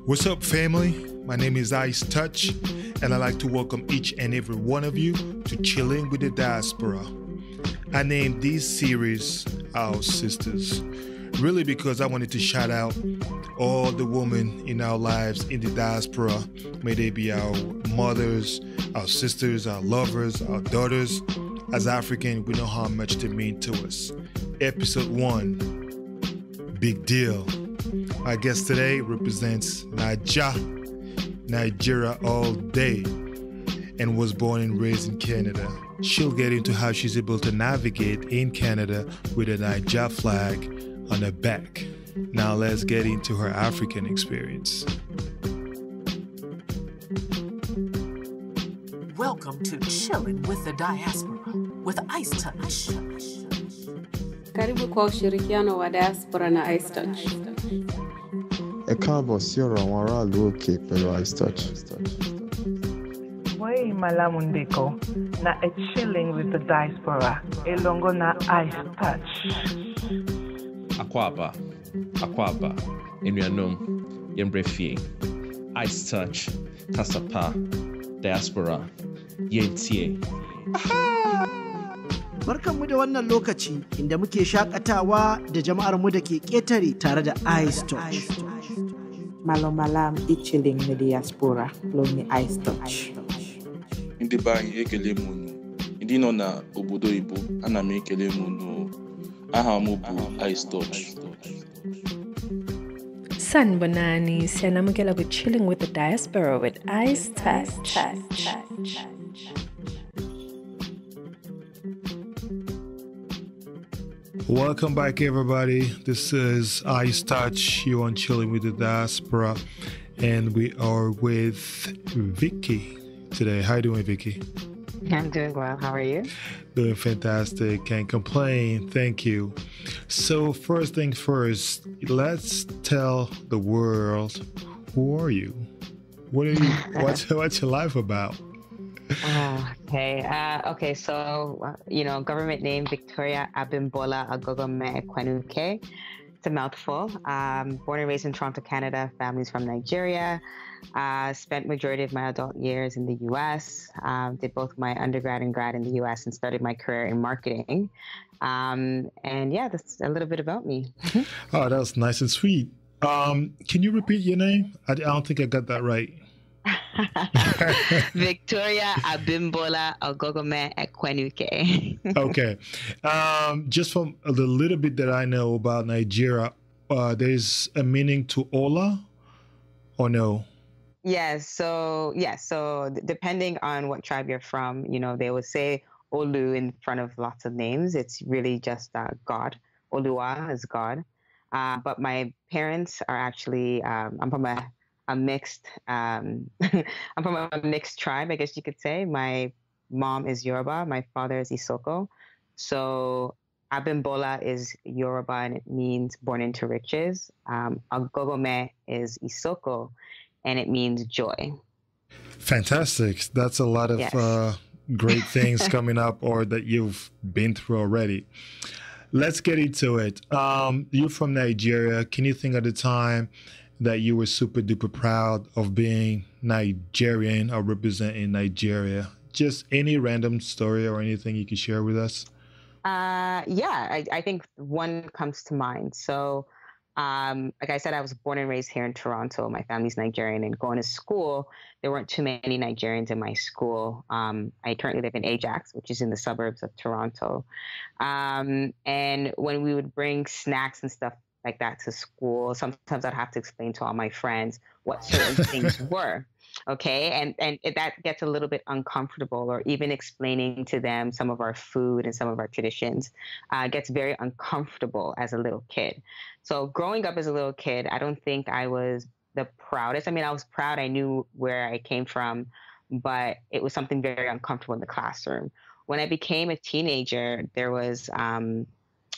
What's up, family? My name is Ice Touch, and I'd like to welcome each and every one of you to Chilling with the Diaspora. I named this series Our Sisters, really because I wanted to shout out all the women in our lives in the diaspora. May they be our mothers, our sisters, our lovers, our daughters. As African, we know how much they mean to us. Episode 1, Big Deal. Our guest today represents Naija, Nigeria all day, and was born and raised in Canada. She'll get into how she's able to navigate in Canada with a Naija flag on her back. Now let's get into her African experience. Welcome to Chilling with the Diaspora with Ice Touch. Karibu kwa ushirikiano wa diaspora na Ice Touch. Ẹ káàbọ̀ sí ọ̀rọ̀ àwọn aráàlú òkè pẹ̀lú Ice Touch. Way Malamundeko na a Chilling with the Diaspora elongo na Ice Touch. Akwaba, Enuanom, Yembrefie, Ice Touch, Tasapa, Diaspora, Yentie. Barkanmu da wannan lokaci inda muke shakatawa da jama'ar mu da ke ƙetare tare da Ice Touch. Malam Chilling with the Diaspora, Lonely Ice Touch. Ndị be anyị ekele m unu. Ndị nọ na obodo Igbo, ana m ekele m unu. Aha m bụ Ice Touch. Sanbonani, siyanamukela with Chilling with the Diaspora with Ice Touch. Welcome back, everybody. This is Ice Touch. You're on Chilling with the Diaspora, and we are with Vicky today. How you doing, Vicky? I'm doing well. How are you? Doing fantastic. Can't complain. Thank you. So first things first, let's tell the world, who are you? What are you? What's your life about? Okay. So, government name Victoria Abimbola Agogome Ekwenuke. It's a mouthful. Born and raised in Toronto, Canada. Family's from Nigeria. Spent majority of my adult years in the U.S. Did both my undergrad and grad in the U.S. and started my career in marketing. That's a little bit about me. Oh, that was nice and sweet. Can you repeat your name? I don't think I got that right. Victoria Abimbola Ogogome Ekwenuke. Okay. Just from the little bit that I know about Nigeria, there's a meaning to Ola, or no? Yes. So depending on what tribe you're from, they would say Olu in front of lots of names. It's really just God. Oluwa is God. But my parents are actually, I'm from a mixed I'm from a mixed tribe, I guess you could say. My mom is Yoruba, my father is Isoko. So Abimbola is Yoruba and it means born into riches. Agogome is Isoko and it means joy. Fantastic. That's a lot of great things coming up or that you've been through already. Let's get into it. You're from Nigeria. Can you think of the time that you were super duper proud of being Nigerian or representing Nigeria? Just any random story or anything you could share with us? I think one comes to mind. So, like I said, I was born and raised here in Toronto. My family's Nigerian, and going to school, there weren't too many Nigerians in my school. I currently live in Ajax, which is in the suburbs of Toronto. And when we would bring snacks and stuff like that to school, sometimes I'd have to explain to all my friends what certain things were. Okay. And that gets a little bit uncomfortable, or even explaining to them some of our food and some of our traditions gets very uncomfortable as a little kid. So growing up as a little kid, I don't think I was the proudest. I mean, I was proud. I knew where I came from, but it was something very uncomfortable in the classroom. When I became a teenager, there was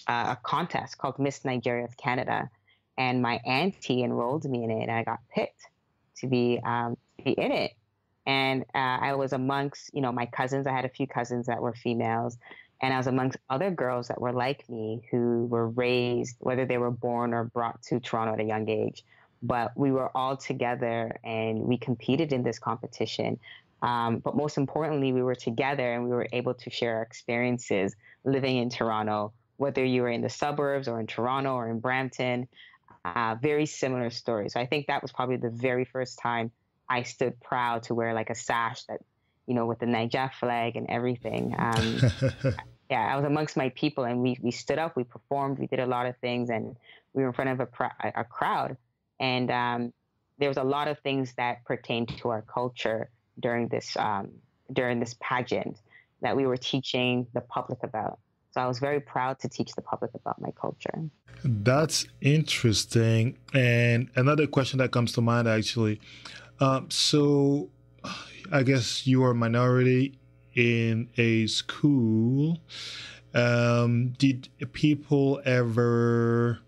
a contest called Miss Nigeria of Canada, and my auntie enrolled me in it, and I got picked to be in it. And I was amongst, my cousins. I had a few cousins that were females, And I was amongst other girls that were like me who were raised, whether they were born or brought to Toronto at a young age. But we were all together and we competed in this competition. But most importantly, we were together and we were able to share our experiences living in Toronto, whether you were in the suburbs or in Toronto or in Brampton, very similar stories. So I think that was probably the very first time I stood proud to wear like a sash that, you know, with the Naija flag and everything. Yeah, I was amongst my people and we stood up, we performed, we did a lot of things, and we were in front of a crowd. And there was a lot of things that pertained to our culture during this pageant that we were teaching the public about. So I was very proud to teach the public about my culture. That's interesting. And another question that comes to mind, actually. So I guess you are a minority in a school. Did people ever,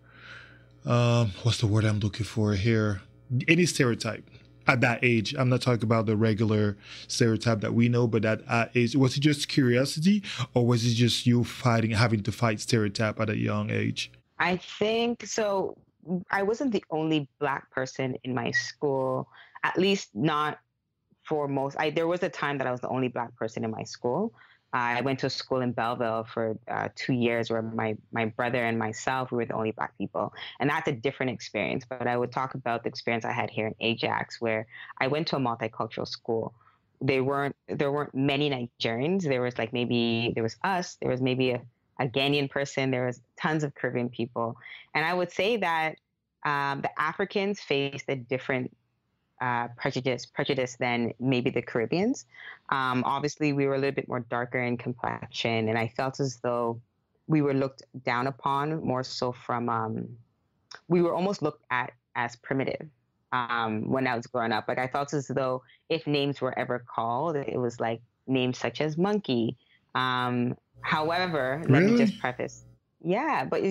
what's the word I'm looking for here? Any stereotype at that age? I'm not talking about the regular stereotype that we know, but at that age, was it just curiosity, or was it just you having to fight stereotype at a young age? I think so. I wasn't the only Black person in my school, at least not for most. There was a time that I was the only Black person in my school. I went to a school in Belleville for 2 years where my brother and myself, we were the only Black people. And that's a different experience. But I would talk about the experience I had here in Ajax, where I went to a multicultural school. There weren't many Nigerians. There was us, there was maybe a Ghanaian person, there was tons of Caribbean people. And I would say that the Africans faced a different prejudice than maybe the Caribbeans. Obviously, we were a little bit more darker in complexion, and I felt as though we were looked down upon more so from, we were almost looked at as primitive when I was growing up. Like I felt as though if names were ever called, it was like names such as monkey. However, let me just preface. Yeah, but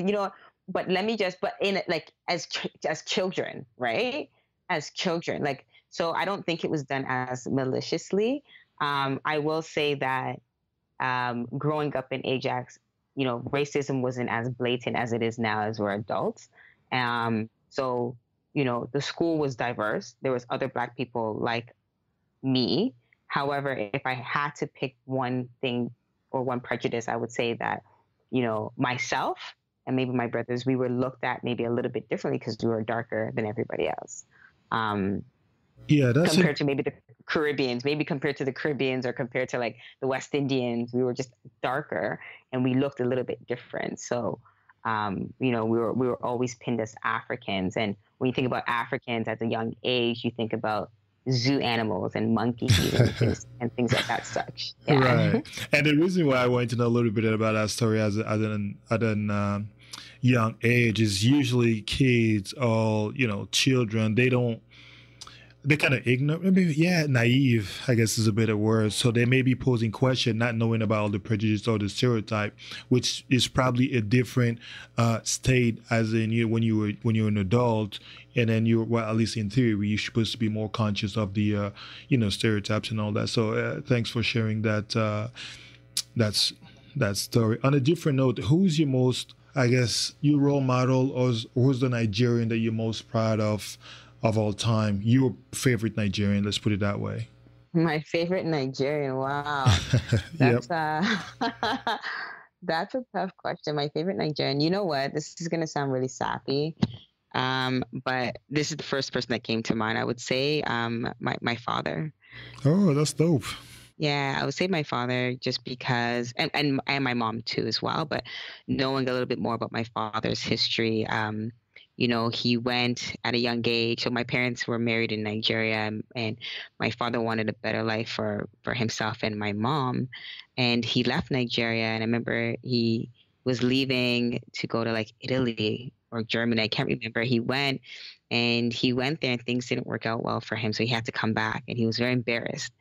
as children, right? As children, like, so I don't think it was done as maliciously. I will say that growing up in Ajax, you know, racism wasn't as blatant as it is now as we're adults. So, you know, the school was diverse. There was other Black people like me. However, if I had to pick one thing or one prejudice, I would say that, you know, myself and maybe my brothers, we were looked at maybe a little bit differently because we were darker than everybody else. That's compared to maybe the Caribbeans, maybe compared to the Caribbeans or compared to like the West Indians, we were just darker and we looked a little bit different. So, you know, we were always pinned as Africans. And when you think about Africans at a young age, you think about zoo animals and monkeys and things like that such. Yeah. Right. And the reason why I wanted to know a little bit about that story at an young age is usually kids or, you know, children, they're kind of ignorant, maybe, naive, I guess is a better word. So they may be posing questions, not knowing about all the prejudice or the stereotype, which is probably a different state as in when you're an adult, and then at least in theory, you're supposed to be more conscious of the, stereotypes and all that. So thanks for sharing that story. On a different note, who's your most, I guess, your role model, or who's the Nigerian that you're most proud of all time? Your favorite Nigerian, let's put it that way. My favorite Nigerian, wow. That's that's a tough question. My favorite Nigerian, you know what? This is going to sound really sappy, but this is the first person that came to mind. I would say my father. Oh, that's dope. Yeah, I would say my father just because, and my mom too as well, but knowing a little bit more about my father's history, you know, he went at a young age. So my parents were married in Nigeria, and my father wanted a better life for himself and my mom. And he left Nigeria. And I remember he was leaving to go to like Italy or Germany. I can't remember. He went there and things didn't work out well for him. So he had to come back, and he was very embarrassed.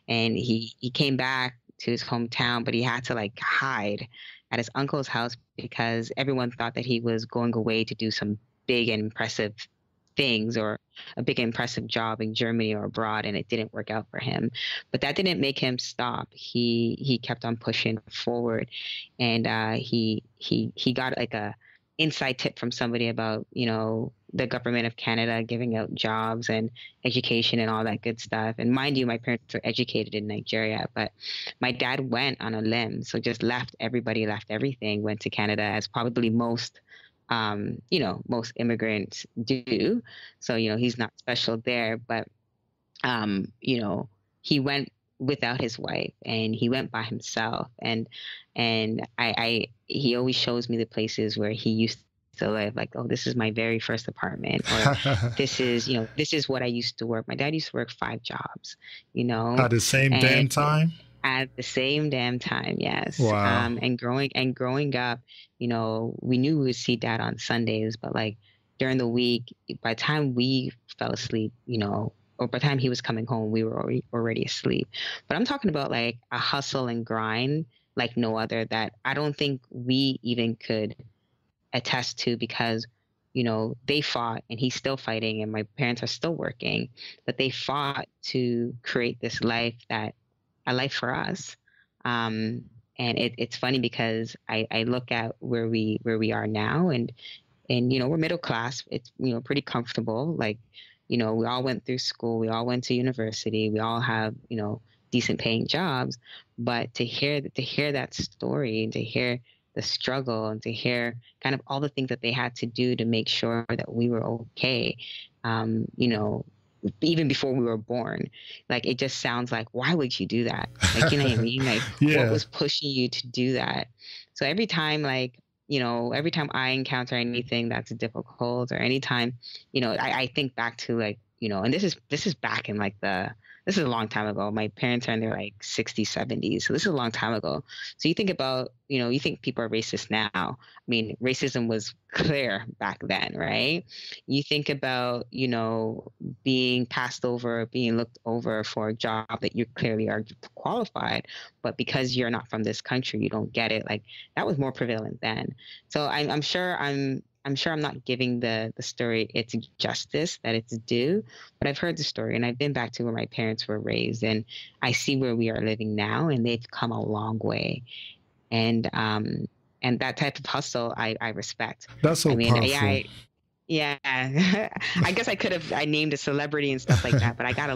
And he came back to his hometown, but he had to like hide at his uncle's house because everyone thought that he was going away to do some big and impressive things or a big impressive job in Germany or abroad, and it didn't work out for him. But that didn't make him stop. He kept on pushing forward, and he got like a inside tip from somebody about, you know, the government of Canada giving out jobs and education and all that good stuff. And mind you, my parents are educated in Nigeria, but my dad went on a limb. So just left everything, went to Canada, as probably most, you know, most immigrants do. So, you know, he's not special there, but, you know, he went without his wife, and he went by himself. And he always shows me the places where he used to live, like, oh, this is my very first apartment, or this is what I used to work. My dad used to work 5 jobs, you know, at the same damn time. At the same damn time, yes. Wow. And growing up, you know, we knew we would see dad on Sundays, but like during the week, by the time we fell asleep, you know, or by the time he was coming home, we were already asleep. But I'm talking about like a hustle and grind like no other, that I don't think we even could attest to, because, you know, they fought and he's still fighting and my parents are still working, but they fought to create this life, that a life for us. And it's funny because I look at where we are now, and you know, we're middle class. It's, you know, pretty comfortable. Like, you know, we all went through school, we all went to university, we all have, you know, decent paying jobs. But to hear that story, and to hear the struggle, and to hear kind of all the things that they had to do to make sure that we were okay, you know, even before we were born, like, it just sounds like, why would you do that? Like, you know what I mean? Like, Yeah. What was pushing you to do that? So every time, like, you know, every time I encounter anything that's difficult, or anytime, you know, I think back to, like, you know, and this is back in like this is a long time ago. My parents are in their like 60s, 70s. So this is a long time ago. So you think about, you know, you think people are racist now. I mean, racism was clear back then, right? You think about, you know, being passed over, being looked over for a job that you clearly are qualified, but because you're not from this country, you don't get it. Like, that was more prevalent then. So I'm sure I'm not giving the story its justice that it's due, but I've heard the story, and I've been back to where my parents were raised, and I see where we are living now, and they've come a long way. And that type of hustle, I respect. That's so powerful. Yeah, I guess I named a celebrity and stuff like that, but I gotta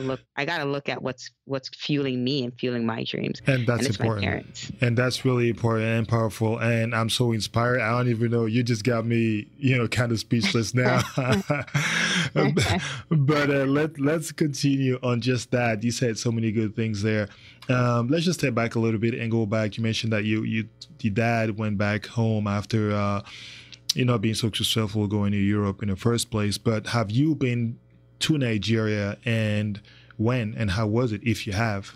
look at what's fueling me and fueling my dreams. And that's it's important. My parents. And that's really important and powerful. And I'm so inspired. I don't even know. You just got me, you know, kind of speechless now. But let's continue on just that. You said so many good things there. Let's just step back a little bit and go back. You mentioned that your dad went back home after you know, being so successful going to Europe in the first place. But have you been to Nigeria, and when and how was it, if you have?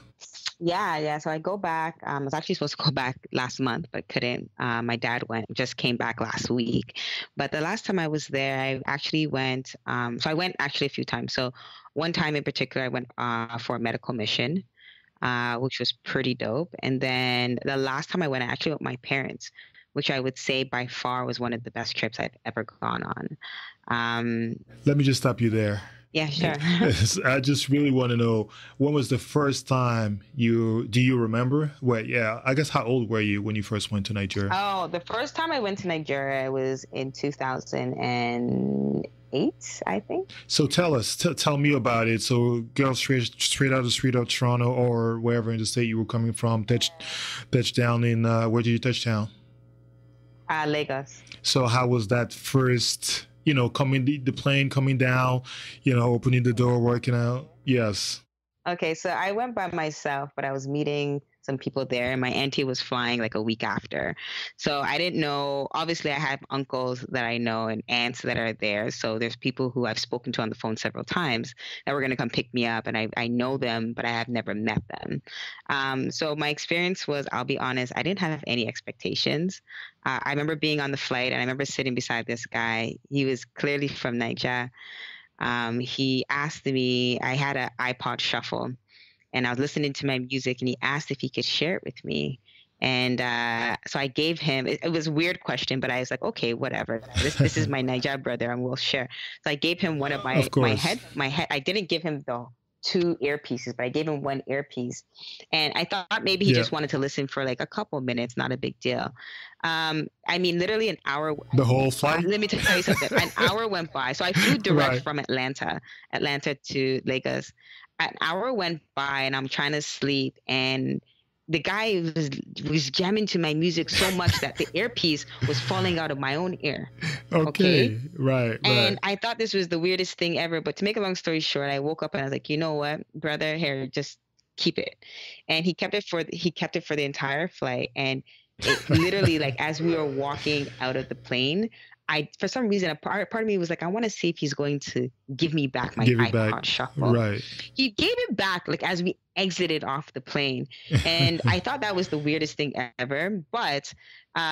Yeah. So I go back. I was actually supposed to go back last month, but couldn't. My dad just came back last week. But the last time I was there, I actually went. So I went actually a few times. So one time in particular, I went for a medical mission, which was pretty dope. And then the last time I went, I actually went with my parents, which I would say by far was one of the best trips I've ever gone on. Let me just stop you there. Yeah, sure. I just really want to know, when was the first time do you remember? Well, yeah, I guess how old were you when you first went to Nigeria? Oh, the first time I went to Nigeria was in 2008, I think. So tell me about it. So girls straight out of the street of Toronto or wherever in the state you were coming from, touch down in, where did you touch down? Lagos. So how was that first, you know, the plane coming down, you know, opening the door, working out? Yes. Okay, so I went by myself, but I was meeting some people there, and my auntie was flying like a week after. So I didn't know. Obviously, I have uncles that I know and aunts that are there. So there's people who I've spoken to on the phone several times that were going to come pick me up, and I know them, but I have never met them. So my experience was, I'll be honest, I didn't have any expectations. I remember being on the flight, and I remember sitting beside this guy. He was clearly from Naija. He asked me, I had an iPod shuffle, and I was listening to my music, and he asked if he could share it with me. And so I gave him, it was a weird question, but I was like, okay, whatever. This is my Naija brother and we'll share. So I gave him one of my head. I didn't give him the 2 earpieces, but I gave him 1 earpiece. And I thought maybe he just wanted to listen for like a couple minutes, not a big deal. I mean, literally an hour. The whole flight? Let me tell you something. An hour went by. So I flew direct from Atlanta to Lagos. An hour went by and I'm trying to sleep, and the guy was jamming to my music so much that the earpiece was falling out of my own ear. Okay. Right. And I thought this was the weirdest thing ever. But to make a long story short, I woke up and I was like, you know what, brother, here, just keep it. And he kept it for the entire flight. And it literally, like, as we were walking out of the plane, for some reason, a part of me was like, I want to see if he's going to give me back my iPod Shuffle. Right. He gave it back, like, as we exited off the plane. And I thought that was the weirdest thing ever. But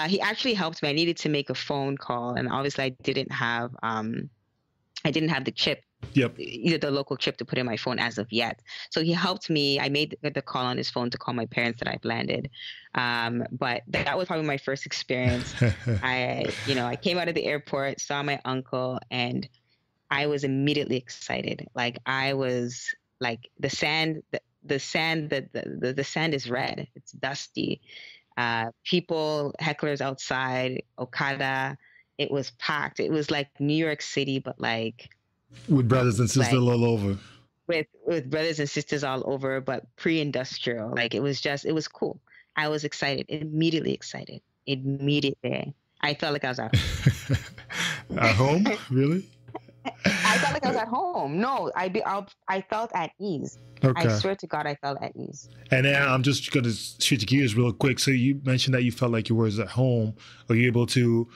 he actually helped me. I needed to make a phone call. And obviously, I didn't have the chip. Yep. Either the local chip to put in my phone as of yet. So he helped me. I made the call on his phone to call my parents that I've landed. But that was probably my first experience. I came out of the airport, saw my uncle, and I was immediately excited. Like, I was like, the sand is red. It's dusty. People, hecklers outside, Okada. It was packed. It was like New York City, but like, with brothers and sisters all over. With brothers and sisters all over, but pre-industrial. Like, it was cool. I was excited, immediately excited. Immediately. I felt like I was at home. At home? Really? I felt like I was at home. No, I felt at ease. Okay. I swear to God, I felt at ease. And then I'm just going to switch gears real quick. So you mentioned that you felt like you were at home. Are you able to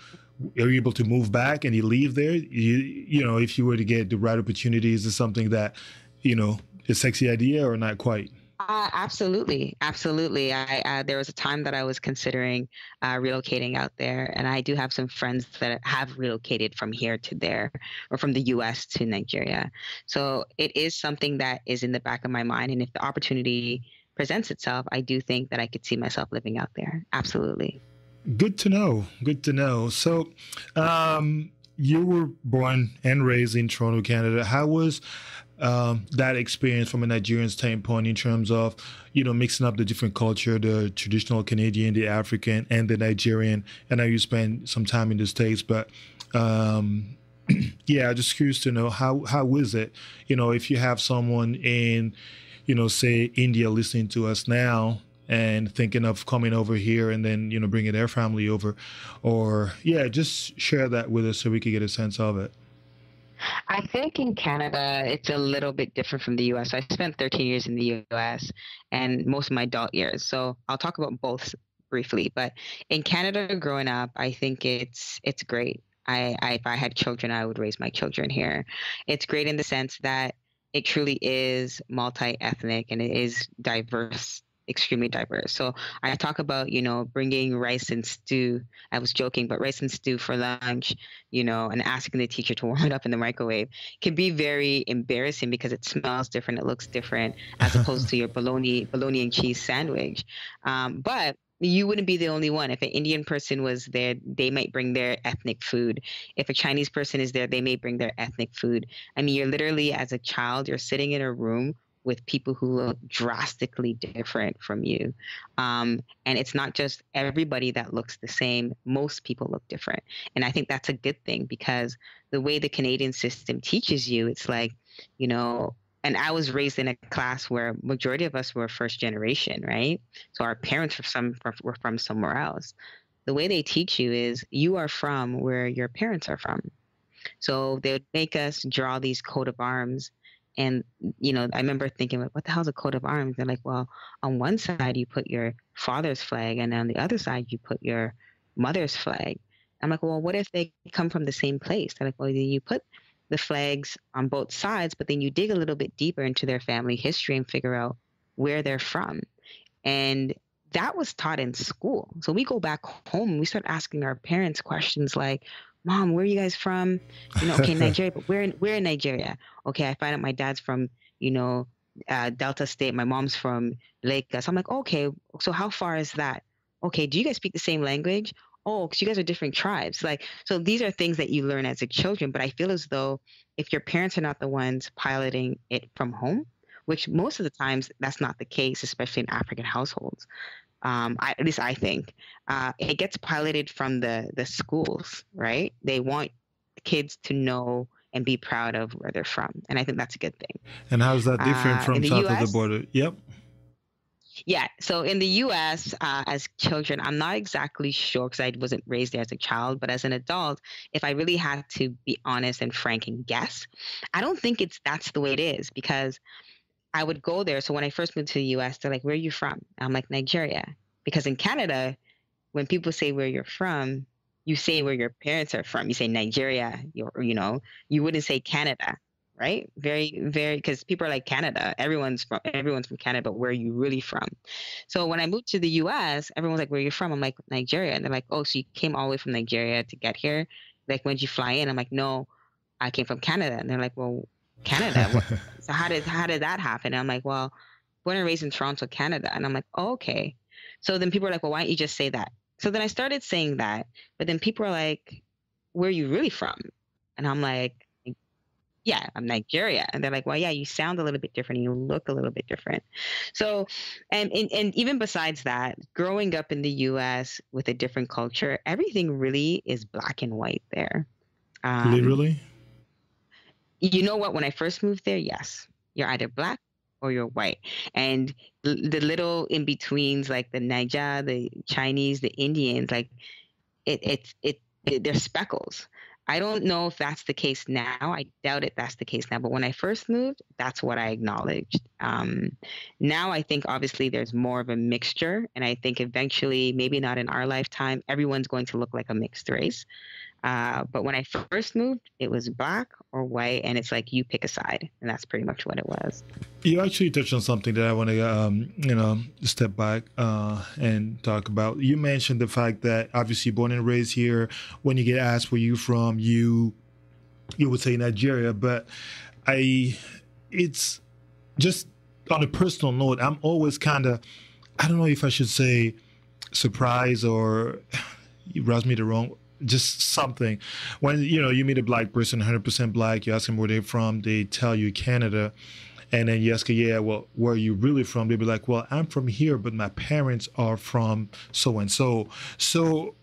move back and you leave there? You know, if you were to get the right opportunities, is something that, you know, is a sexy idea or not quite? Absolutely. There was a time that I was considering relocating out there, and I do have some friends that have relocated from here to there, or from the U.S. to Nigeria. So it is something that is in the back of my mind, and if the opportunity presents itself, I do think that I could see myself living out there. Absolutely. Good to know. So you were born and raised in Toronto, Canada. How was that experience from a Nigerian standpoint in terms of, you know, mixing up the different culture, the traditional Canadian, the African, and the Nigerian? I know you spent some time in the States, but yeah, just curious to know how is it, you know, if you have someone in, you know, say India listening to us now and thinking of coming over here and then, you know, bringing their family over, or just share that with us so we could get a sense of it. I think in Canada, it's a little bit different from the U.S. I spent 13 years in the U.S. and most of my adult years. So I'll talk about both briefly. But in Canada, growing up, I think it's great. If I had children, I would raise my children here. It's great in the sense that it truly is multi-ethnic and it is diverse. Extremely diverse. So I talk about, you know, bringing rice and stew. I was joking, but rice and stew for lunch, you know, and asking the teacher to warm it up in the microwave can be very embarrassing because it smells different, it looks different, as opposed to your bologna and cheese sandwich. But you wouldn't be the only one. If an Indian person was there, they might bring their ethnic food. If a Chinese person is there, they may bring their ethnic food. I mean, you're literally, as a child, you're sitting in a room with people who look drastically different from you. And it's not just everybody that looks the same. Most people look different. And I think that's a good thing because the way the Canadian system teaches you, it's like, you know, and I was raised in a class where majority of us were first generation, right? So our parents were from somewhere else. The way they teach you is you are from where your parents are from. So they would make us draw these coat of arms. And, you know, I remember thinking, what the hell's a coat of arms? They're like, well, on one side you put your father's flag and on the other side you put your mother's flag. I'm like, well, what if they come from the same place? They're like, well, you put the flags on both sides, but then you dig a little bit deeper into their family history and figure out where they're from. And that was taught in school. So we go back home and we start asking our parents questions like, Mom, where are you guys from? You know, okay, Nigeria, but we're in Nigeria. Okay, I find out my dad's from, you know, Delta State. My mom's from Lagos. I'm like, okay, so how far is that? okay, do you guys speak the same language? Oh, because you guys are different tribes. Like, so these are things that you learn as a children. But I feel as though if your parents are not the ones piloting it from home, which most of the times that's not the case, especially in African households. At least I think it gets piloted from the schools, right? They want kids to know and be proud of where they're from, and I think that's a good thing. And how's that different from in the south US, of the border? Yep. Yeah, so in the US, as children, I'm not exactly sure because I wasn't raised there as a child, but as an adult, if I really had to be honest and frank and guess, I don't think that's the way it is, because I would go there. So when I first moved to the US, they're like, where are you from? I'm like, Nigeria. Because in Canada, when people say where you're from, you say where your parents are from. You say Nigeria, you wouldn't say Canada, right? Very, very, because people are like, Canada, everyone's from Canada, but where are you really from? So when I moved to the US, everyone's like, where are you from? I'm like, Nigeria. And they're like, oh, so you came all the way from Nigeria to get here? Like, when did you fly in? I'm like, no, I came from Canada. And they're like, well, Canada. So how did that happen? And I'm like, well, born and raised in Toronto, Canada. And I'm like, oh, okay. So then people are like, well, why don't you just say that? So then I started saying that, but then people are like, where are you really from? And I'm like, yeah, I'm Nigeria. And they're like, well, yeah, you sound a little bit different and you look a little bit different. So, and even besides that, growing up in the US with a different culture, everything really is black and white there. Literally? You know what? When I first moved there, yes, you're either black or you're white. And the little in-betweens, like the Naija, the Chinese, the Indians, like they're speckles. I don't know if that's the case now. I doubt that's the case now. But when I first moved, that's what I acknowledged. Now I think obviously there's more of a mixture. And I think eventually, maybe not in our lifetime, everyone's going to look like a mixed race. But when I first moved, it was black or white, and it's like you pick a side, and that's pretty much what it was. You actually touched on something that I want to, step back and talk about. You mentioned the fact that obviously born and raised here. When you get asked where you from, you would say Nigeria. But it's just on a personal note. I'm always kind of, I don't know if I should say surprised or you rubs me the wrong. Just something when you meet a black person, 100% black, you ask them where they're from, they tell you Canada, and then you ask, yeah, well, where are you really from? They'll be like, well, I'm from here, but my parents are from so and so. So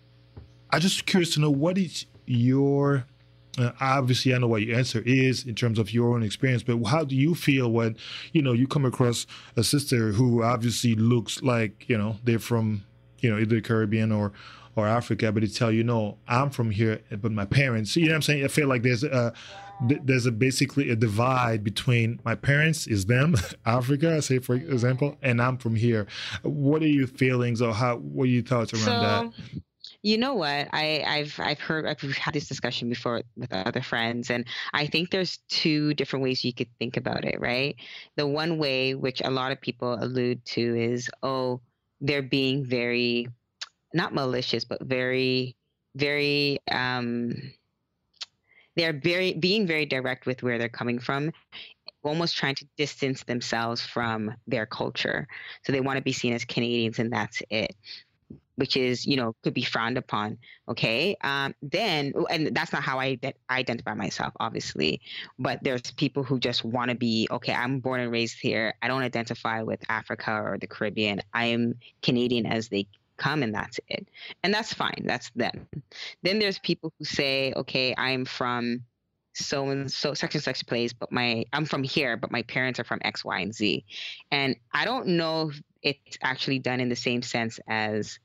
I'm just curious to know, what is your obviously I know what your answer is in terms of your own experience, but how do you feel when you come across a sister who obviously looks like they're from either the Caribbean or Africa, but they tell you, no, I'm from here, but my parents, what I'm saying? I feel like there's basically a divide between my parents is them, Africa, say for example, and I'm from here. What are your feelings, or what are your thoughts around that? You know what? I've had this discussion before with other friends, and I think there's two different ways you could think about it, right? The one way, which a lot of people allude to, is, oh, they're being very, not malicious, but very, very, they're being very direct with where they're coming from, almost trying to distance themselves from their culture. So they want to be seen as Canadians, and that's it, which is, could be frowned upon. Okay. And that's not how I identify myself, obviously, but there's people who just want to be, okay, I'm born and raised here. I don't identify with Africa or the Caribbean. I am Canadian as they come, and that's it. And that's fine. That's them. Then there's people who say, okay, I'm from so and so such and such place, but I'm from here, but my parents are from X, Y, and Z. And I don't know if it's actually done in the same sense as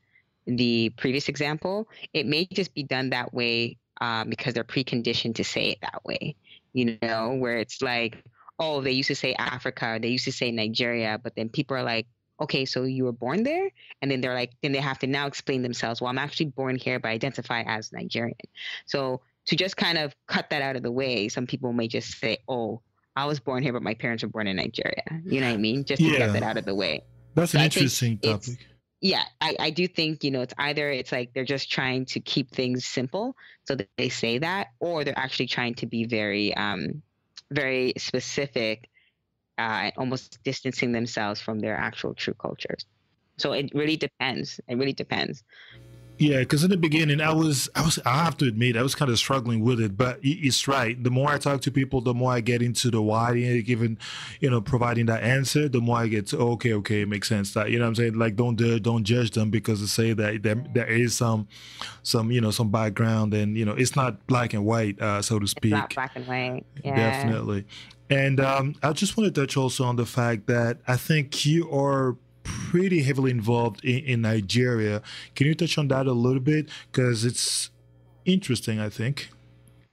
the previous example. It may just be done that way because they're preconditioned to say it that way, where it's like, oh, they used to say Africa, or they used to say Nigeria, but then people are like, okay, so you were born there? And then they're like, then they have to now explain themselves, well, I'm actually born here, but I identify as Nigerian. So to just kind of cut that out of the way, some people may just say, oh, I was born here, but my parents were born in Nigeria. You know what I mean? Just to get that out of the way. That's an interesting topic. Yeah, I do think, it's like they're just trying to keep things simple, so that they say that, or they're actually trying to be very, very specific, and almost distancing themselves from their actual true cultures. So it really depends. It really depends. Yeah, because in the beginning, I have to admit, I was kind of struggling with it. But it's right. The more I talk to people, the more I get into the why, and given, providing that answer, the more I get to okay, it makes sense. That I'm saying, like, don't judge them because they say that there is some background, and it's not black and white, so to speak. It's not black and white. Yeah. Definitely. And I just want to touch also on the fact that I think you are pretty heavily involved in Nigeria. Can you touch on that a little bit? Because it's interesting, I think.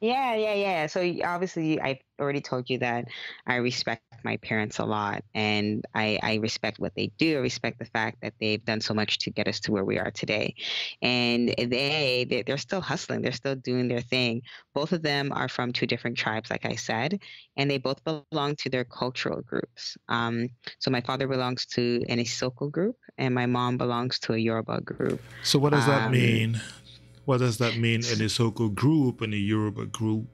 Yeah. So obviously, I already told you that I respect my parents a lot, and I respect what they do. I respect the fact that they've done so much to get us to where we are today, and they're still hustling. They're still doing their thing. Both of them are from two different tribes, like I said, and they both belong to their cultural groups. So my father belongs to an Isoko group, and my mom belongs to a Yoruba group. So what does that mean? What does that mean? An Isoko group and a Yoruba group?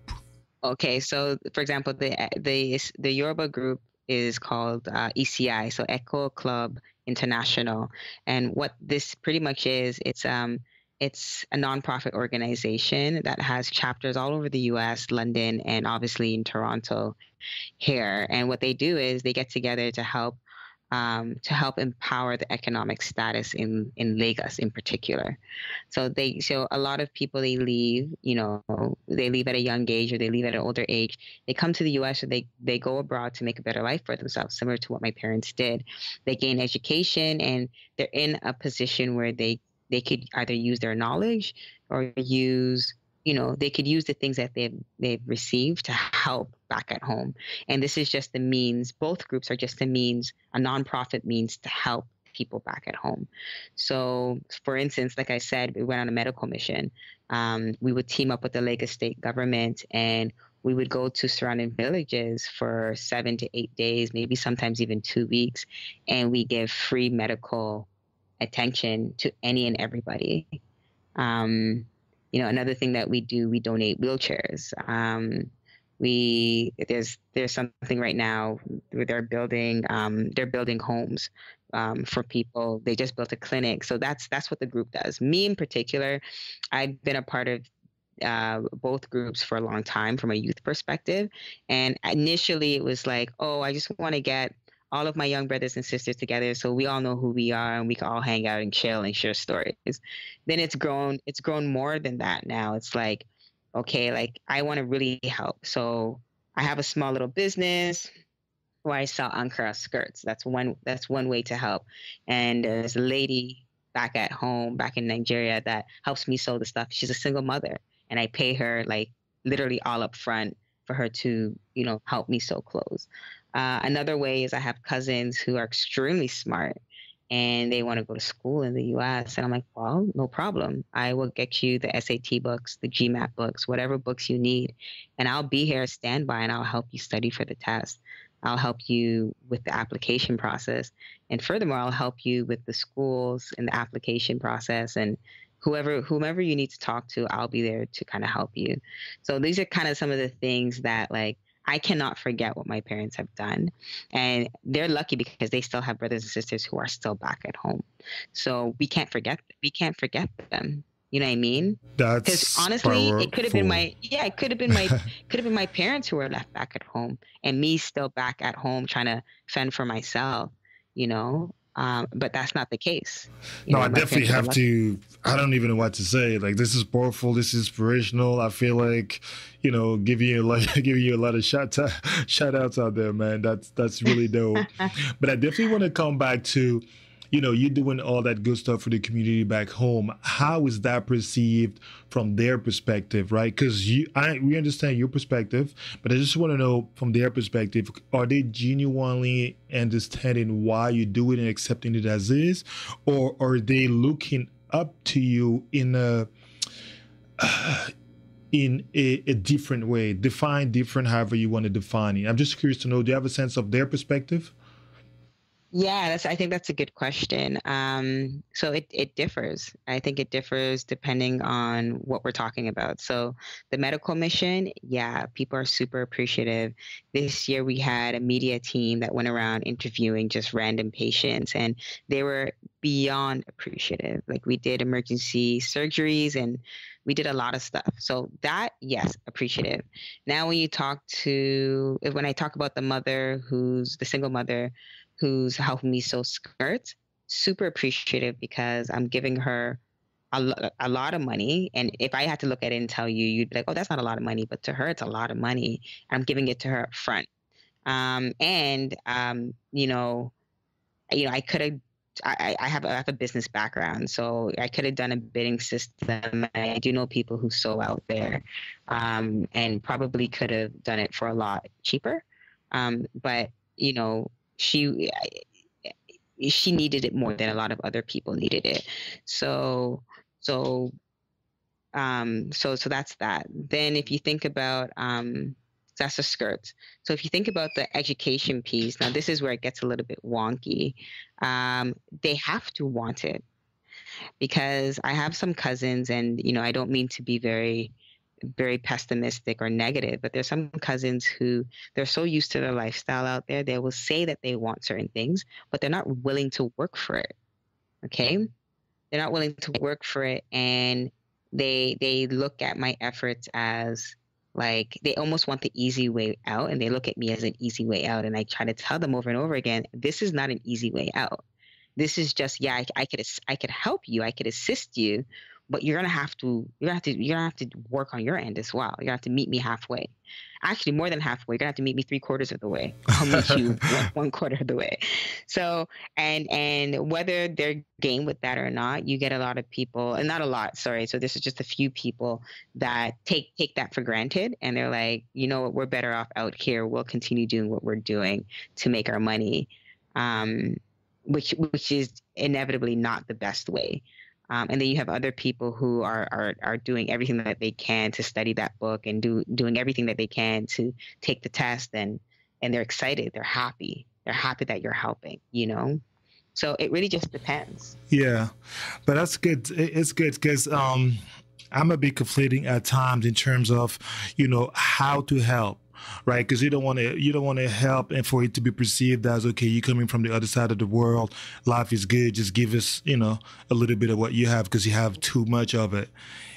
Okay, so for example, the Yoruba group is called ECI, so Echo Club International, and what this pretty much is, it's a nonprofit organization that has chapters all over the U.S., London, and obviously in Toronto here. And what they do is they get together to help empower the economic status in Lagos in particular. So a lot of people, they leave at a young age, or they leave at an older age. They come to the US, or they go abroad to make a better life for themselves, similar to what my parents did. They gain education, and they're in a position where they could either use their knowledge or they could use the things that they've received to help back at home. And this is just the means. Both groups are just a means, a nonprofit means to help people back at home. So, for instance, like I said, we went on a medical mission. We would team up with the Lagos state government, and we would go to surrounding villages for 7 to 8 days, maybe sometimes even 2 weeks, and we give free medical attention to any and everybody. Another thing that we do, we donate wheelchairs. There's something right now where they're building homes for people. They just built a clinic. So that's what the group does. Me in particular, I've been a part of both groups for a long time from a youth perspective. And initially it was like, I just want to get all of my young brothers and sisters together so we all know who we are and we can all hang out and chill and share stories. Then it's grown more than that now. It's like, okay, like I want to really help. So I have a small little business where I sell Ankara skirts. That's one way to help. And there's a lady back at home, back in Nigeria, that helps me sew the stuff. She's a single mother, and I pay her like literally all up front for her to, help me sew clothes. Another way is I have cousins who are extremely smart, and they want to go to school in the U.S. And I'm like, well, no problem. I will get you the SAT books, the GMAT books, whatever books you need. And I'll be here standby, and I'll help you study for the test. I'll help you with the application process. And furthermore, I'll help you with the schools and the application process. And whomever you need to talk to, I'll be there to kind of help you. So these are kind of some of the things that, like, I cannot forget what my parents have done. And they're lucky because they still have brothers and sisters who are still back at home. So we can't forget them. You know what I mean? Because honestly, it could have been my parents who were left back at home, and me still back at home trying to fend for myself, but that's not the case. I definitely have to. I don't even know what to say. Like, this is powerful. This is inspirational. I feel like, giving you a lot of shout outs out there, man. That's really dope. But I definitely want to come back to, you doing all that good stuff for the community back home. How is that perceived from their perspective, right? Because we understand your perspective, but I just want to know from their perspective, are they genuinely understanding why you do it and accepting it as is, or are they looking up to you in a different way? Define different however you want to define it. I'm just curious to know, do you have a sense of their perspective? Yeah, I think that's a good question. So it differs. I think it differs depending on what we're talking about. So the medical mission, yeah, people are super appreciative. This year we had a media team that went around interviewing just random patients, and they were beyond appreciative. Like, we did emergency surgeries and we did a lot of stuff. So that, yes, appreciative. Now when I talk about the single mother who's helping me sew skirts, super appreciative, because I'm giving her a lot of money. And if I had to look at it and tell you, you'd be like, oh, that's not a lot of money. But to her, it's a lot of money. I'm giving it to her up front. I could have, I have a business background, so I could have done a bidding system. I do know people who sew out there, and probably could have done it for a lot cheaper. But she needed it more than a lot of other people needed it. So that's that. Then if you think about, that's the skirts. So if you think about the education piece, now this is where it gets a little bit wonky. They have to want it, because I have some cousins, and I don't mean to be very, very pessimistic or negative, but there's some cousins who, they're so used to their lifestyle out there, they will say that they want certain things, but they're not willing to work for it. Okay? They're not willing to work for it, and they look at my efforts as, like, they almost want the easy way out, and they look at me as an easy way out. And I try to tell them over and over again, this is not an easy way out. This is just, yeah, I could help you, I could assist you, but you're gonna have to work on your end as well. You're gonna have to meet me halfway. Actually, more than halfway. You're gonna have to meet me 3/4 of the way. I'll meet you 1/4 of the way. So, and whether they're game with that or not, you get a lot of people, and not a lot, sorry. So this is just a few people that take that for granted, and they're like, you know what, we're better off out here. We'll continue doing what we're doing to make our money, which is inevitably not the best way. And then you have other people who are doing everything that they can to study that book, and doing everything that they can to take the test, and they're excited. They're happy. They're happy that you're helping, So it really just depends. Yeah, but that's good. It's good because I'm a bit conflicting at times in terms of, how to help. Right, because you don't want to help, and for it to be perceived as, okay, you're coming from the other side of the world, life is good, just give us a little bit of what you have, because you have too much of it.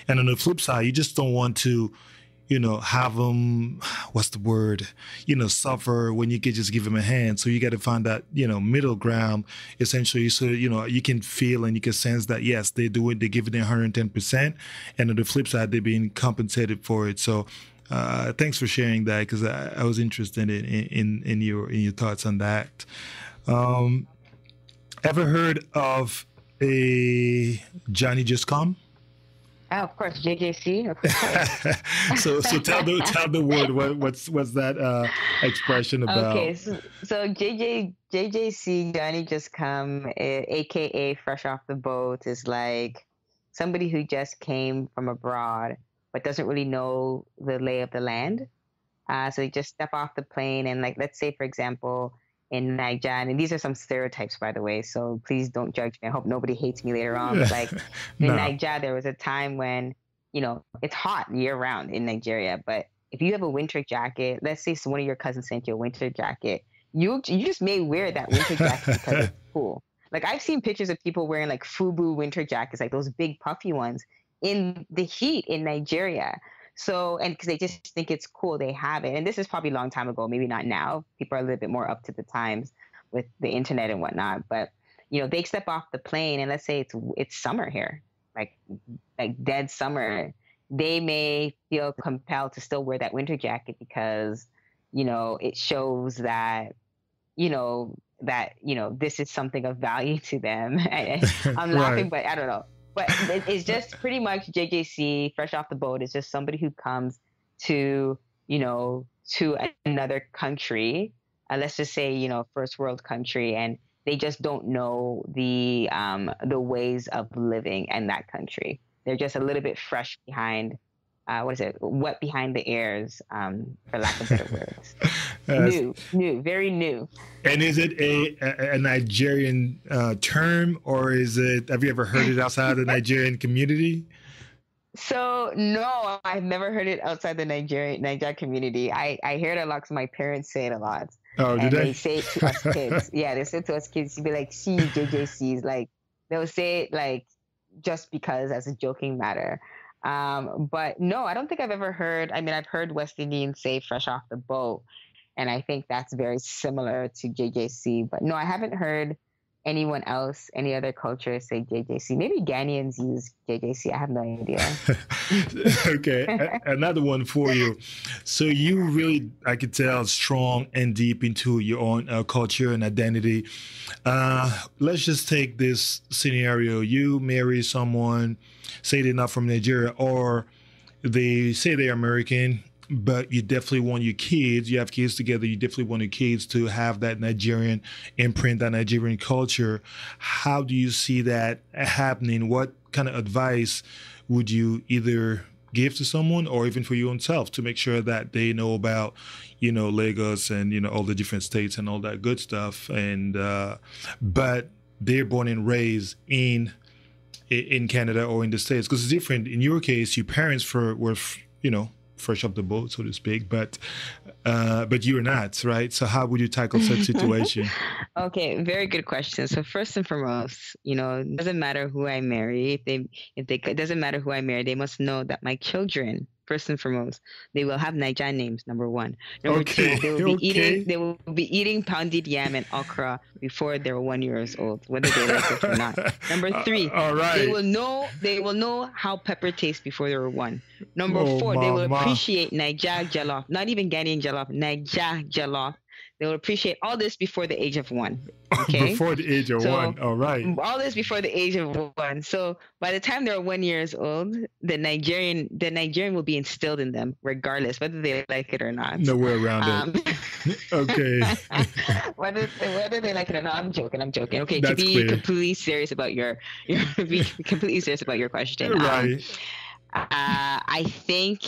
And on the flip side, you just don't want to have them, what's the word, suffer when you could just give them a hand. So you got to find that middle ground, essentially, so you can feel and you can sense that, yes, they do it, they give it 110%, and on the flip side, they're being compensated for it. So thanks for sharing that, because I was interested in your thoughts on that. Ever heard of a Johnny Just Come? Oh, of course, JJC. Of course. so tell the word, what's that expression about? Okay, so JJC, Johnny Just Come, aka Fresh Off the Boat, is like somebody who just came from abroad but doesn't really know the lay of the land. So they just step off the plane, and, like, let's say, for example, in Naija, and these are some stereotypes, by the way, so please don't judge me. I hope nobody hates me later on. But, like, in Naija, there was a time when, it's hot year round in Nigeria, but if you have a winter jacket, let's say one of your cousins sent you a winter jacket, you just may wear that winter jacket because it's cool. Like, I've seen pictures of people wearing, like, FUBU winter jackets, like those big puffy ones, in the heat in Nigeria. So, and because they just think it's cool, they have it. And this is probably a long time ago, maybe not now. People are a little bit more up to the times with the internet and whatnot. But, they step off the plane, and let's say it's summer here, like dead summer. They may feel compelled to still wear that winter jacket because, it shows that, this is something of value to them. I'm laughing, but I don't know. But it's just pretty much JJC, Fresh Off the Boat, is just somebody who comes to, to another country, let's just say, first world country, and they just don't know the ways of living in that country. They're just a little bit fresh behind what is it? Wet behind the ears, for lack of better words. New, very new. And is it a Nigerian term, or is it? Have you ever heard it outside the Nigerian community? So no, I've never heard it outside the Naija community. I hear it a lot because my parents say it a lot. Oh, and they say it to us kids. Yeah, they say it to us kids to be like, see JJCs. Like they'll say it like just because as a joking matter. But no, I don't think I've ever heard. I mean, I've heard West Indians say fresh off the boat, and I think that's very similar to JJC. But no, I haven't heard anyone else, any other culture say JJC. Maybe Ghanaians use JJC. I have no idea. Okay, another one for you. So you really, I could tell, strong and deep into your own culture and identity. Let's just take this scenario. You marry someone, say they're not from Nigeria, or they say they're American, but you definitely want your kids, you have kids together, you definitely want your kids to have that Nigerian imprint, that Nigerian culture. How do you see that happening? What kind of advice would you either give to someone or even for your own self to make sure that they know about, Lagos and, all the different states and all that good stuff? And, but they're born and raised in Canada or in the States, because it's different. In your case, your parents were fresh off the boat, so to speak, but you're not, right? So how would you tackle such situation? Okay, very good question. So first and foremost, it doesn't matter who I marry. It doesn't matter who I marry, they must know that my children, first and foremost, they will have Nigerian names, number one. Number two, they will be eating pounded yam and okra before they're 1 year old, whether they like it or not. Number three, all right. they will know how pepper tastes before they're one. Number four, they will appreciate Naija jollof, not even Ghanaian jollof, Naija jollof. They will appreciate all this before the age of one. Okay? Before the age of one. All right. All this before the age of one. So by the time they're 1 year old, the Nigerian will be instilled in them, regardless whether they like it or not. No way around it. Okay. whether they like it or not, I'm joking. Okay, That's to be clear. Completely serious about your question. Right. I think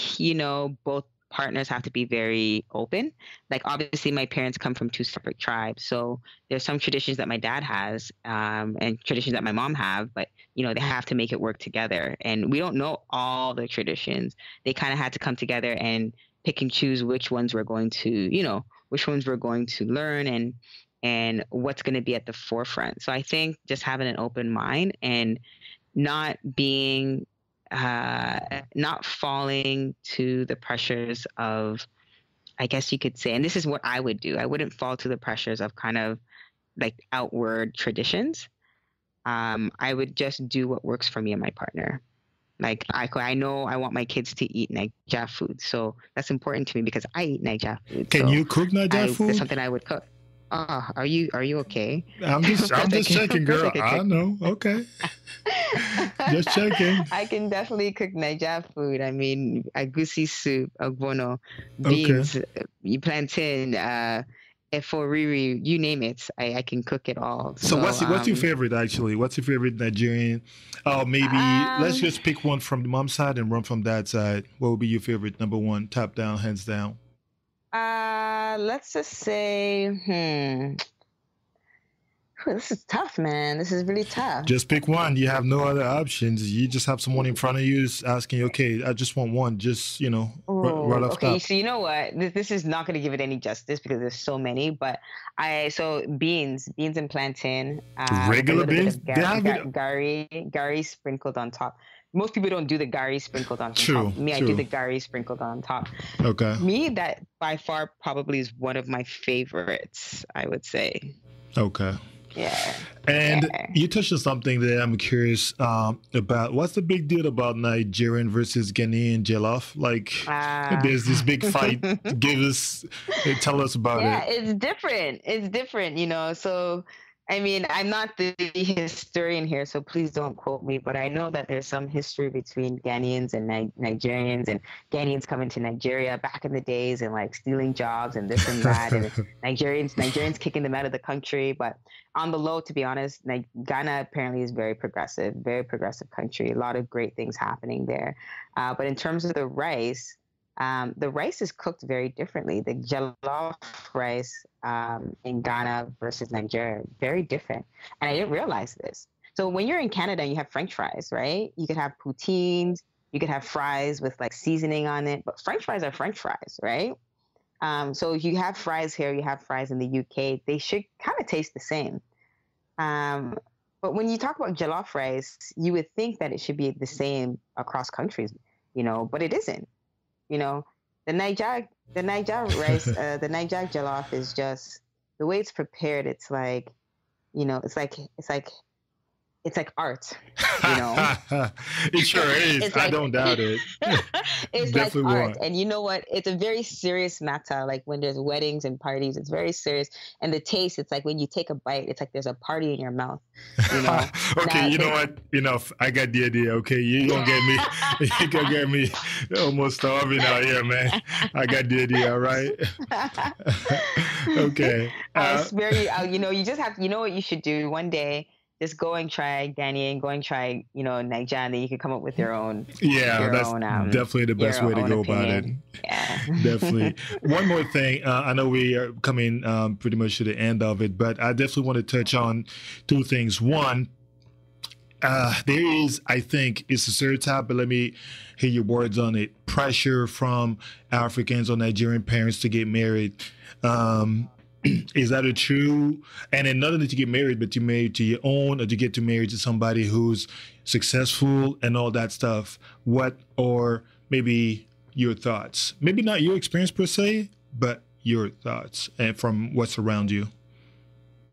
both partners have to be very open. Like obviously my parents come from two separate tribes, so there's some traditions that my dad has and traditions that my mom have, but they have to make it work together, and we don't know all the traditions. They kind of had to come together and pick and choose which ones we're going to learn and what's going to be at the forefront. So I think just having an open mind and not falling to the pressures of, I guess you could say, and this is what I would do. I wouldn't fall to the pressures of kind of like outward traditions. I would just do what works for me and my partner. Like I know I want my kids to eat Naija food, so that's important to me because I eat Naija food. Can you cook Naija food? That's something I would cook. Are you okay? I'm just checking, girl. I know. Okay. Just checking. I can definitely cook Naija food. I mean, agusi soup, ogbono, beans, plantain, eforiri, you name it. I can cook it all. So what's your favorite actually? What's your favorite Nigerian? Oh, maybe let's just pick one from the mom's side and one from dad's side. What would be your favorite number one, top down, hands down? Let's just say, this is tough, man. This is really tough. Just pick one. You have no other options. You just have someone in front of you asking, okay, I just want one. Just, right off okay, top. so you know what? This is not going to give it any justice because there's so many, but beans and plantain. Regular beans? Gari sprinkled on top. Most people don't do the gari sprinkled on top. Me, I do the gari sprinkled on top. Okay. Me, that by far probably is one of my favorites, I would say. Okay. Yeah. And you touched on something that I'm curious about. What's the big deal about Nigerian versus Ghanaian jollof? Like, there's this big fight. Tell us about it. Yeah, it's different. So I mean, I'm not the historian here, so please don't quote me, but I know that there's some history between Ghanaians and Nigerians, and Ghanaians coming to Nigeria back in the days and like stealing jobs and this and that, and Nigerians kicking them out of the country. But on the low, to be honest, Ghana apparently is very progressive country. A lot of great things happening there. But in terms of the rice is cooked very differently. The jollof rice in Ghana versus Nigeria, very different. And I didn't realize this. So when you're in Canada and you have French fries, right? You could have poutines, you could have fries with like seasoning on it, but French fries are French fries, right? So you have fries here, you have fries in the UK, they should kind of taste the same. But when you talk about jollof rice, you would think that it should be the same across countries, but it isn't. The Naija rice, the Naija jollof is just the way it's prepared. It's like, it's like art. It sure is. I don't doubt it. It's like art. And you know what? It's a very serious matter. Like when there's weddings and parties, it's very serious. And the taste, it's like when you take a bite, it's like there's a party in your mouth. Okay, you know what? Enough. I got the idea. Okay, you gonna get me almost starving out here, man. I got the idea. All right. Okay. You just have. You know what you should do one day. Just go and try Ghanaian, go and try, Naija, and then you can come up with your own. Yeah, that's definitely the best way to go about it. Yeah. Definitely. One more thing. I know we are coming pretty much to the end of it, but I definitely want to touch on two things. One, there is, I think, it's a stereotype, but let me hear your words on it. Pressure from Africans or Nigerian parents to get married. Is that a true? And then not only to get married, but to marry to your own, or to get to marry to somebody who's successful and all that stuff. What, or maybe your thoughts? Maybe not your experience per se, but your thoughts and from what's around you.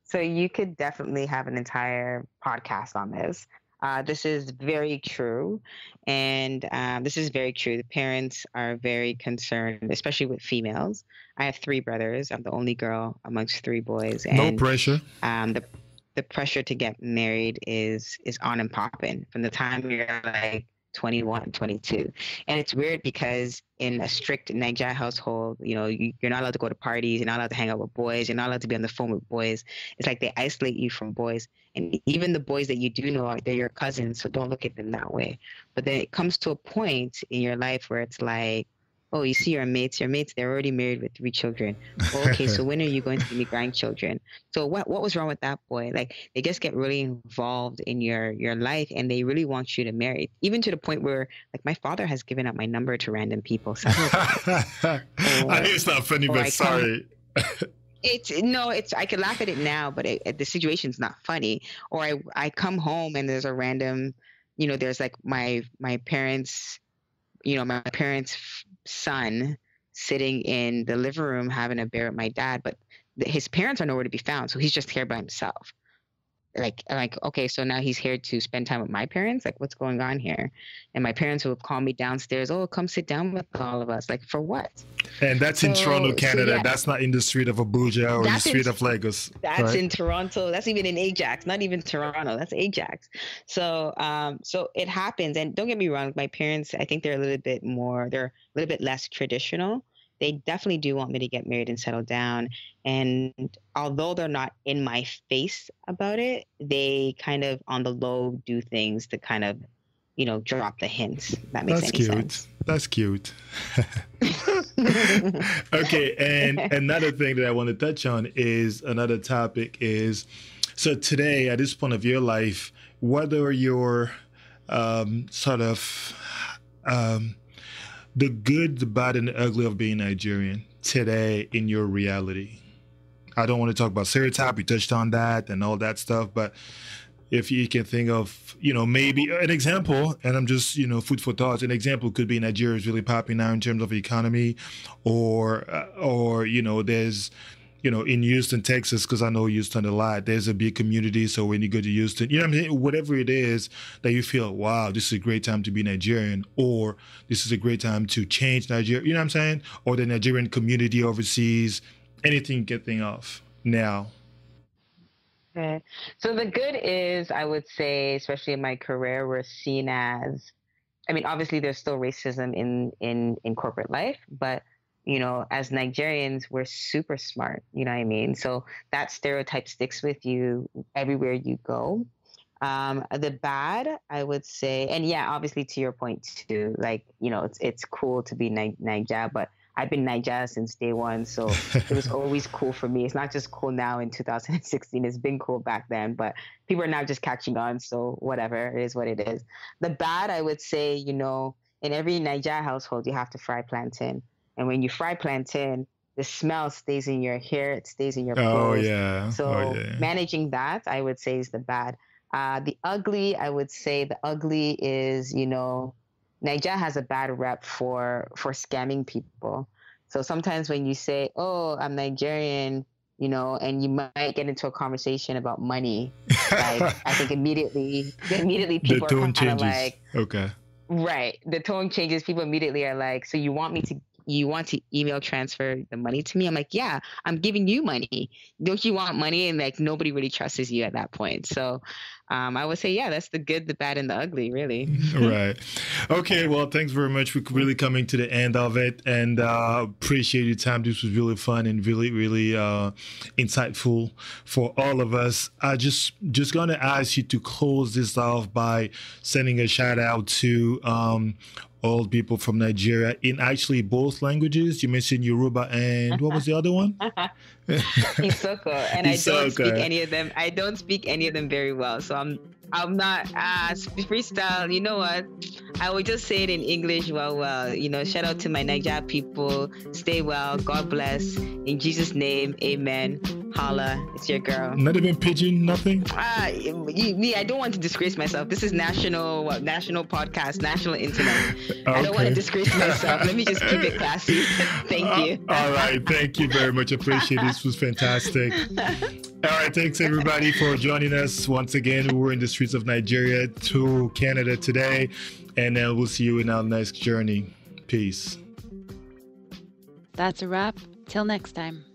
So you could definitely have an entire podcast on this. This is very true. And this is very true. The parents are very concerned, especially with females. I have 3 brothers. I'm the only girl amongst 3 boys. And, no pressure. The pressure to get married is on and popping from the time you're like 21, 22. And it's weird because in a strict Naija household, you're not allowed to go to parties, you're not allowed to hang out with boys, you're not allowed to be on the phone with boys. It's like they isolate you from boys. And even the boys that you do know, they're your cousins, so don't look at them that way. But then it comes to a point in your life where it's like, oh, you see your mates, they're already married with 3 children. Okay, so when are you going to give me grandchildren? So what was wrong with that boy? Like, they just get really involved in your life, and they really want you to marry. Even to the point where, like, my father has given up my number to random people several times. I know it's not funny, but sorry. I could laugh at it now, but the situation's not funny. Or I come home and there's a random, there's like my parents' son sitting in the living room having a beer with my dad, but his parents are nowhere to be found. So he's just here by himself. Like, okay, so now he's here to spend time with my parents. Like, what's going on here? And my parents will call me downstairs. Oh, come sit down with all of us. Like, for what? And that's in Toronto, Canada. Yeah. That's not in the street of Abuja or the street of Lagos. That's right? In Toronto. That's even in Ajax. Not even Toronto. That's Ajax. So, so it happens. And don't get me wrong. My parents, I think they're a little bit less traditional. They definitely do want me to get married and settle down. And although they're not in my face about it, they kind of on the low do things to kind of, drop the hints. That makes any sense. That's cute. Okay. And another thing that I want to touch on is another topic is, so today at this point of your life, what are your the good, the bad, and the ugly of being Nigerian today in your reality? I don't want to talk about stereotype. You touched on that and all that stuff, but if you can think of, maybe an example, and I'm just, food for thought. An example could be Nigeria is really popping now in terms of economy, or there's, in Houston, Texas, because I know Houston a lot, there's a big community. So when you go to Houston, whatever it is that you feel, wow, this is a great time to be Nigerian, or this is a great time to change Nigeria, you know what I'm saying? Or the Nigerian community overseas, anything you can think of now. Okay. So the good is, I would say, especially in my career, we're seen as, I mean, obviously there's still racism in corporate life, but you know, as Nigerians, we're super smart. You know what I mean? So that stereotype sticks with you everywhere you go. The bad, I would say, and yeah, obviously to your point too, like, you know, it's cool to be Naija, but I've been Naija since day one, so it was always cool for me. It's not just cool now in 2016, it's been cool back then, but people are now just catching on, so whatever, it is what it is. The bad, I would say, you know, in every Naija household, you have to fry plantain. And when you fry plantain, the smell stays in your hair, it stays in your clothes. So managing that, I would say, is the bad. The ugly, I would say the ugly is, you know, Naija has a bad rep for scamming people. So sometimes when you say, oh, I'm Nigerian, you know, and you might get into a conversation about money, like I think immediately people are kind of like, okay, right. The tone changes. People immediately are like, so you want to email transfer the money to me? I'm like, yeah, I'm giving you money. Don't you want money? And like, nobody really trusts you at that point. So I would say, yeah, that's the good, the bad, and the ugly, really. Right. Okay. Well, thanks very much for really coming to the end of it, and appreciate your time. This was really fun and really, really insightful for all of us. I just going to ask you to close this off by sending a shout out to all people from Nigeria in actually both languages. You mentioned Yoruba and what was the other one? Isoko. And I don't speak any of them. I don't speak any of them very well. So I'm not freestyle. You know what? I will just say it in English. Well, you know, shout out to my Naija people. Stay well. God bless. In Jesus' name, amen. Holla. It's your girl. Not even pidgin, nothing? I don't want to disgrace myself. This is national podcast, national internet. Okay. I don't want to disgrace myself. Let me just keep it classy. Thank you. All right. Thank you very much. Appreciate it. This was fantastic. All right. Thanks, everybody, for joining us once again. We're in the streets of Nigeria to Canada today, and we'll see you in our next journey. Peace. That's a wrap. Till next time.